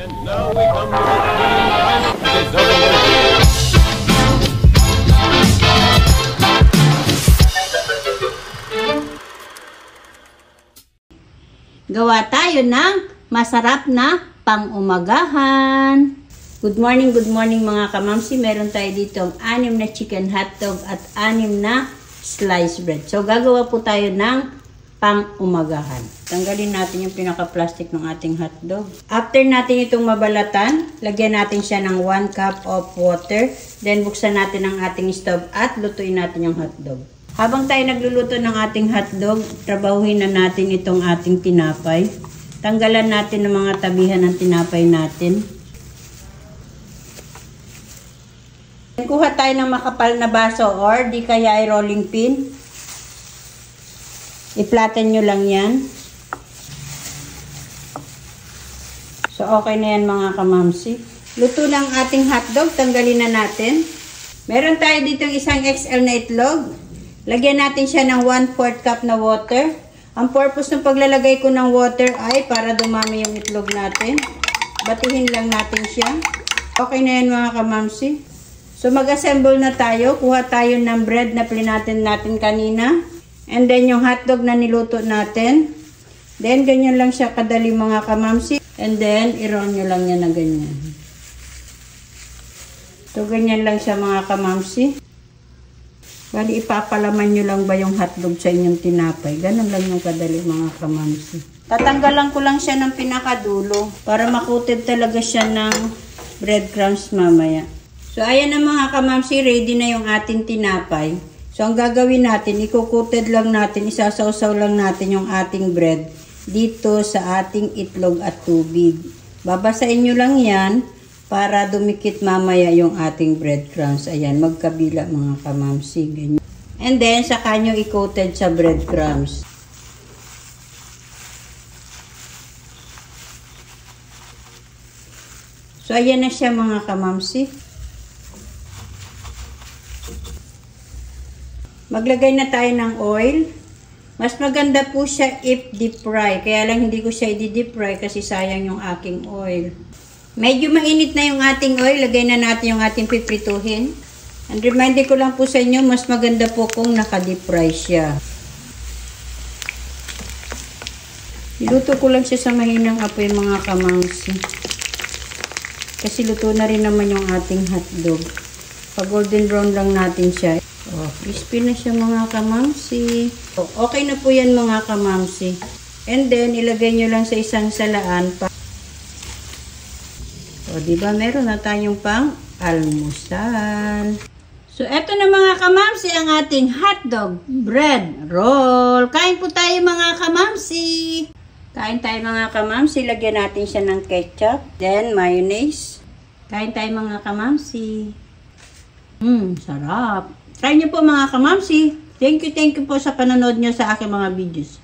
And now we come to the final deserving. Gawa tayo ng masarap na pang-umagahan. Good morning mga kamamsi. Meron tayo dito 6 na chicken hotdog at 6 na sliced bread. So, gagawa po tayo ng pang-umagahan. Tanggalin natin yung pinaka-plastic ng ating hotdog. After natin itong mabalatan, lagyan natin siya ng 1 cup of water. Then, buksan natin ang ating stove at lutuin natin yung hotdog. Habang tayo nagluluto ng ating hotdog, trabahuhin na natin itong ating tinapay. Tanggalan natin ng mga tabihan ng tinapay natin. Kuha tayo ng makapal na baso or di kaya ay rolling pin. I-flatten nyo lang yan. So, okay na yan mga kamamsi. Luto ng ating hotdog, tanggalin na natin. Meron tayo ditong isang XL na itlog. Lagyan natin siya ng 1/4 cup na water. Ang purpose ng paglalagay ko ng water ay para dumami yung itlog natin. Batihin lang natin siya. Okay na yan mga kamamsi. So mag-assemble na tayo. Kuha tayo ng bread na plinatin natin kanina. And then yung hotdog na niluto natin. Then ganyan lang siya kadali mga kamamsi. And then i-roll nyo lang yan na ganyan. So ganyan lang siya mga kamamsi. Bali, ipapalaman nyo lang ba yung hotdog sa inyong tinapay. Ganun lang yung kadali mga kamamsi. Tatanggalan ko lang siya ng pinakadulo para makutid talaga siya ng breadcrumbs mamaya. So, ayan na mga kamamsi, ready na yung ating tinapay. So, ang gagawin natin, ikukutid lang natin, isasawsaw lang natin yung ating bread dito sa ating itlog at tubig. Babasain nyo lang yan para dumikit mamaya yung ating breadcrumbs. Ayan, magkabila mga kamamsi. Ganyan. And then, saka nyo i-coated sa breadcrumbs. So, ayan na siya mga kamamsi. Maglagay na tayo ng oil. Mas maganda po siya if deep fry. Kaya lang hindi ko siya i-deep fry kasi sayang yung aking oil. Medyo mainit na yung ating oil. Lagay na natin yung ating piprituhin. And reminder ko lang po sa inyo, mas maganda po kung naka-deep fry siya. Iluto ko lang siya sa mahinang apoy mga kamamsi. Kasi luto na rin naman yung ating hotdog. Pag golden brown lang natin siya. Oh, crispy na siya mga kamamsi. So, okay na po yan mga kamamsi. And then, ilagay nyo lang sa isang salaan pa. O, diba? Meron na tayong pang-almusal. So, eto na mga kamamsi ang ating hotdog bread roll. Kain po tayo mga kamamsi. Kain tayo mga kamamsi. Lagyan natin siya ng ketchup. Then, mayonnaise. Kain tayo mga kamamsi. Sarap. Try nyo po mga kamamsi. Thank you po sa panonood nyo sa aking mga videos.